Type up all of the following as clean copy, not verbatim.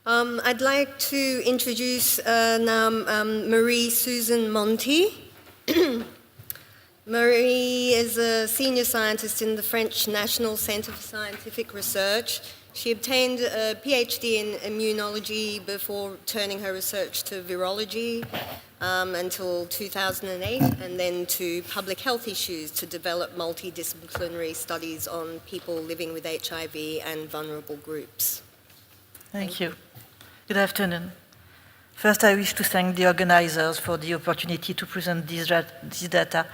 I'd like to introduce now Marie-Susan Monti. Marie is a senior scientist in the French National Centre for Scientific Research. She obtained a PhD in immunology before turning her research to virology until 2008, and then to public health issues to develop multidisciplinary studies on people living with HIV and vulnerable groups. Thank you. Good afternoon. First, I wish to thank the organizers for the opportunity to present this data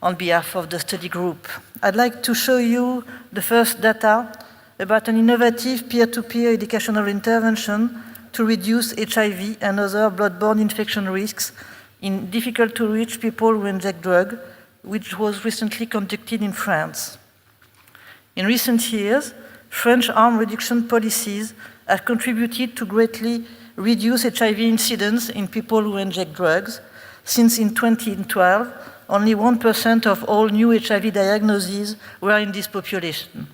on behalf of the study group. I'd like to show you the first data about an innovative peer-to-peer educational intervention to reduce HIV and other blood-borne infection risks in difficult-to-reach people who inject drugs, which was recently conducted in France. In recent years, French harm reduction policies have contributed to greatly reduce HIV incidence in people who inject drugs, since in 2012, only 1% of all new HIV diagnoses were in this population.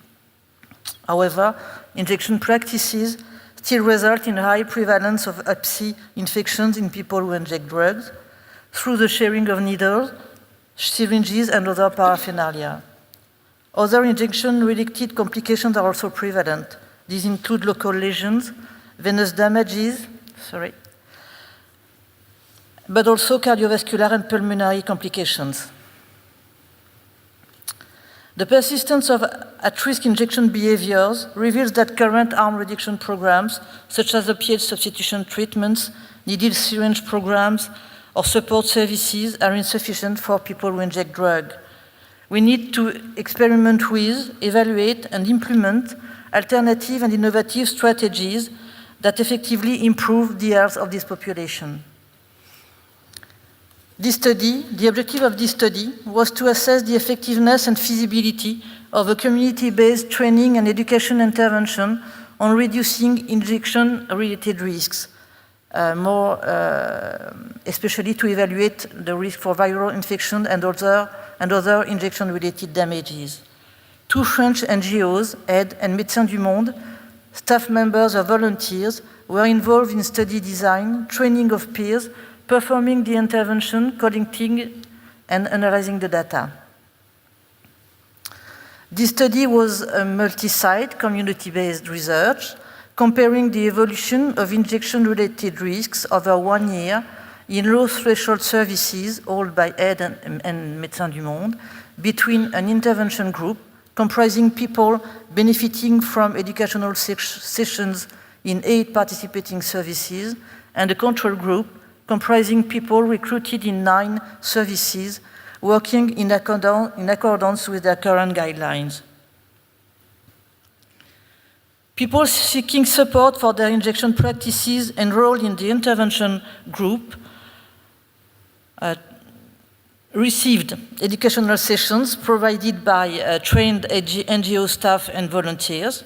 However, injection practices still result in high prevalence of Hep C infections in people who inject drugs through the sharing of needles, syringes, and other paraphernalia. Other injection-related complications are also prevalent. These include local lesions, venous damages, but also cardiovascular and pulmonary complications. The persistence of at-risk injection behaviors reveals that current harm reduction programs, such as opiate substitution treatments, needle syringe programs, or support services, are insufficient for people who inject drugs. We need to experiment with, evaluate, and implement alternative and innovative strategies that effectively improve the health of this population. The objective of this study was to assess the effectiveness and feasibility of a community-based training and education intervention on reducing injection-related risks, especially to evaluate the risk for viral infection and other injection-related damages. Two French NGOs, AIDE and Médecins du Monde, staff members or volunteers, were involved in study design, training of peers, performing the intervention, collecting and analyzing the data. This study was a multi-site, community-based research, comparing the evolution of injection-related risks over 1 year in low-threshold services, all by AIDE and Médecins du Monde, between an intervention group comprising people benefiting from educational sessions in 8 participating services, and a control group comprising people recruited in 9 services, working in accordance with their current guidelines. People seeking support for their injection practices enrolled in the intervention group received educational sessions provided by trained NGO staff and volunteers.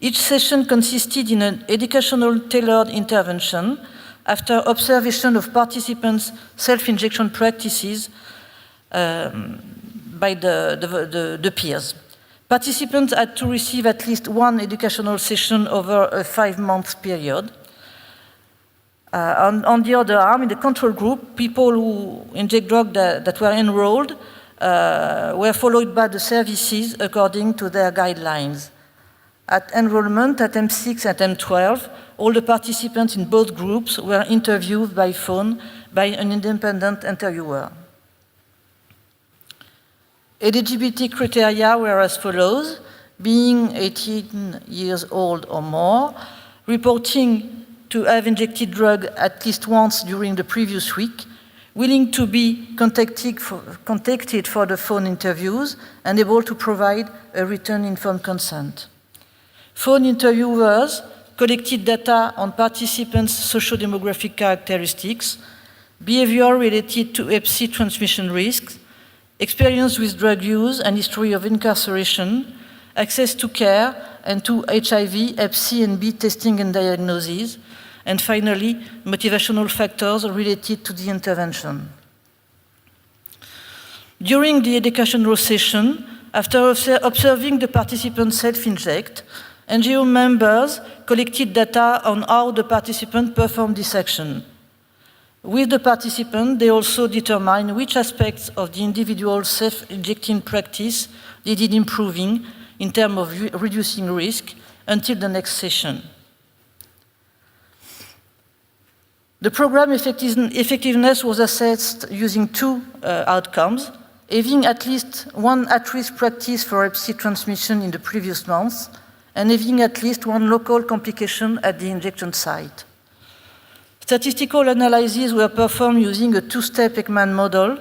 Each session consisted in an educational tailored intervention after observation of participants' self-injection practices by the peers. Participants had to receive at least 1 educational session over a 5-month period. On the other arm, in the control group, people who inject drugs that were enrolled were followed by the services according to their guidelines. At enrollment at M6 and M12, all the participants in both groups were interviewed by phone by an independent interviewer. Eligibility criteria were as follows: being 18 years old or more, reporting to have injected drug at least once during the previous week, willing to be contacted for the phone interviews, and able to provide a written informed consent. Phone interviewers collected data on participants' socio-demographic characteristics, behavior related to Hep C transmission risks, experience with drug use and history of incarceration, access to care and to HIV, Hep C and B testing and diagnosis, and finally, motivational factors related to the intervention. During the educational session, after observing the participants self-inject NGO members collected data on how the participants performed this action. With the participant, they also determined which aspects of the individual self-injecting practice they did improving in terms of reducing risk until the next session. The program effectiveness was assessed using two outcomes: having at least one at-risk practice for Hep C transmission in the previous months, and having at least one local complication at the injection site. Statistical analyses were performed using a two-step Ekman model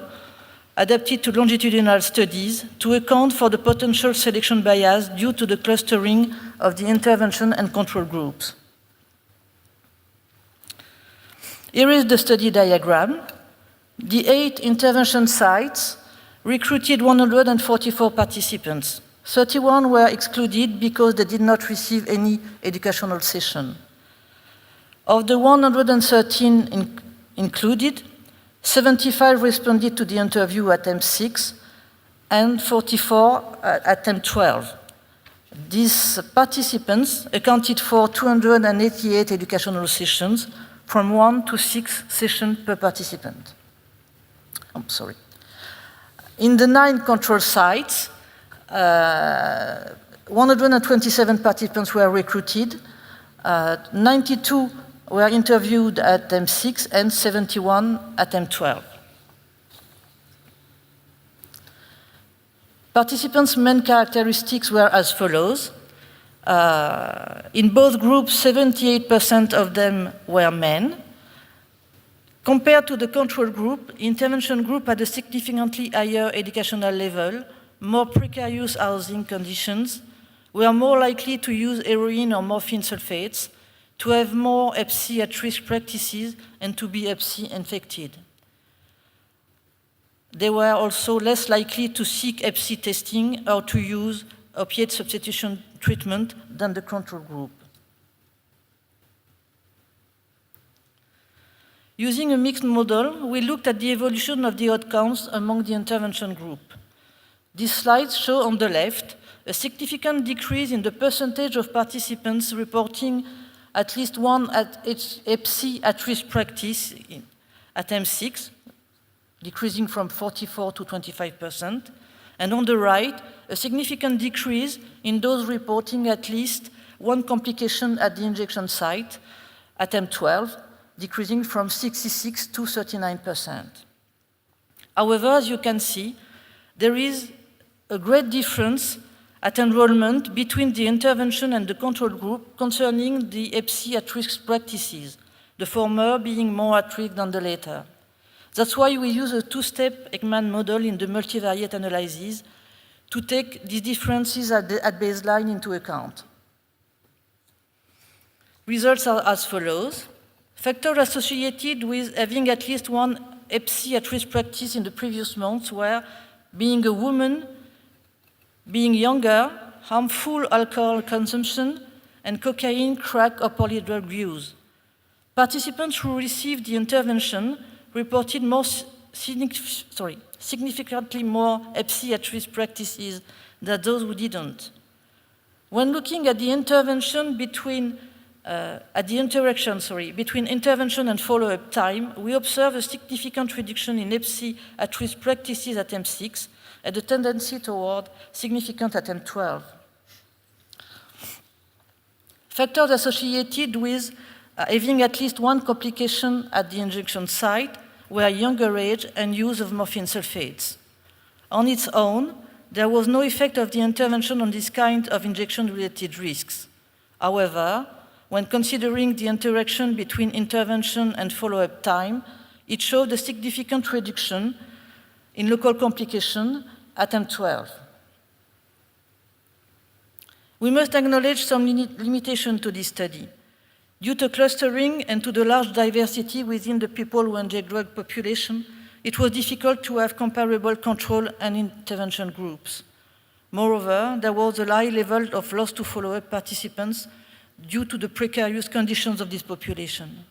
adapted to longitudinal studies to account for the potential selection bias due to the clustering of the intervention and control groups. Here is the study diagram. The 8 intervention sites recruited 144 participants. 31 were excluded because they did not receive any educational session. Of the 113 included, 75 responded to the interview at M6 and 44 at M12. These participants accounted for 288 educational sessions, from 1 to 6 sessions per participant. In the 9 control sites, 127 participants were recruited, 92 were interviewed at M6 and 71 at M12. Participants' main characteristics were as follows. In both groups, 78% of them were men. Compared to the control group, intervention group had a significantly higher educational level, more precarious housing conditions, were more likely to use heroin or morphine sulfates, to have more Hep C at-risk practices, and to be Hep C infected. They were also less likely to seek Hep C testing or to use opiate substitution treatment than the control group. Using a mixed model, we looked at the evolution of the outcomes among the intervention group. These slides show on the left a significant decrease in the percentage of participants reporting at least one Hep C at-risk practice at M6, decreasing from 44 to 25%, and on the right, a significant decrease in those reporting at least one complication at the injection site at M12, decreasing from 66 to 39%. However, as you can see, there is a great difference at enrollment between the intervention and the control group concerning the Hep C at-risk practices, the former being more at risk than the latter. That's why we use a two-step Ekman model in the multivariate analyses to take these differences at baseline into account. Results are as follows. Factors associated with having at least one Hep C at-risk practice in the previous months were being a woman, being younger, harmful alcohol consumption, and cocaine, crack, or polydrug use. Participants who received the intervention reported significantly more Hep C at-risk practices than those who didn't. When looking at the interaction between intervention and follow-up time, we observe a significant reduction in Hep C at-risk practices at M6 and a tendency toward significant at M12. Factors associated with having at least one complication at the injection site were younger age and use of morphine sulfates. On its own, there was no effect of the intervention on this kind of injection-related risks. However, when considering the interaction between intervention and follow-up time, it showed a significant reduction in local complication at M12. We must acknowledge some limitation to this study. Due to clustering and to the large diversity within the people who inject drug population, it was difficult to have comparable control and intervention groups. Moreover, there was a high level of loss to follow-up participants due to the precarious conditions of this population.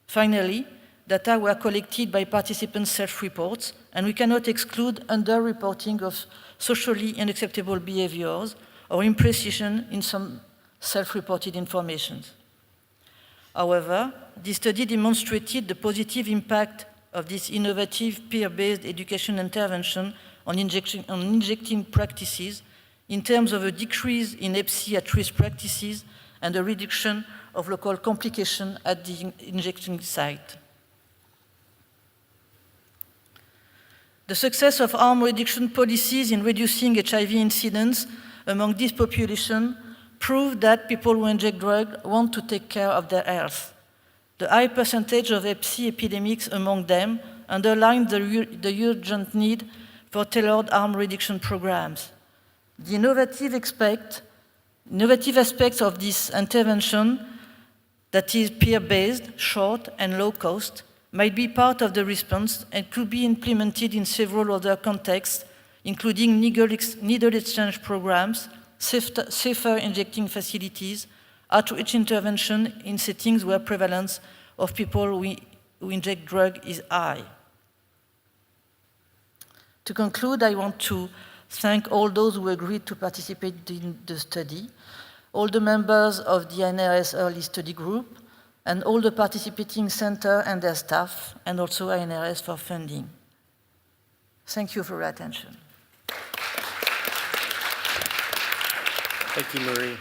Finally, data were collected by participants' self-reports, and we cannot exclude underreporting of socially unacceptable behaviors or imprecision in some self-reported information. However, this study demonstrated the positive impact of this innovative peer-based education intervention on injecting practices in terms of a decrease in Hep C at-risk practices and a reduction of local complication at the injection site. The success of harm reduction policies in reducing HIV incidence among this population proved that people who inject drugs want to take care of their health. The high percentage of Hep C epidemics among them underlined the urgent need for tailored harm reduction programs. The innovative aspects of this intervention, that is peer-based, short, and low cost, might be part of the response and could be implemented in several other contexts, including needle exchange programs, safer injecting facilities, outreach intervention in settings where prevalence of people who inject drug is high. To conclude, I want to thank all those who agreed to participate in the study, all the members of the INRS Early Study Group, and all the participating center and their staff, and also INRS for funding. Thank you for your attention. Thank you, Marie.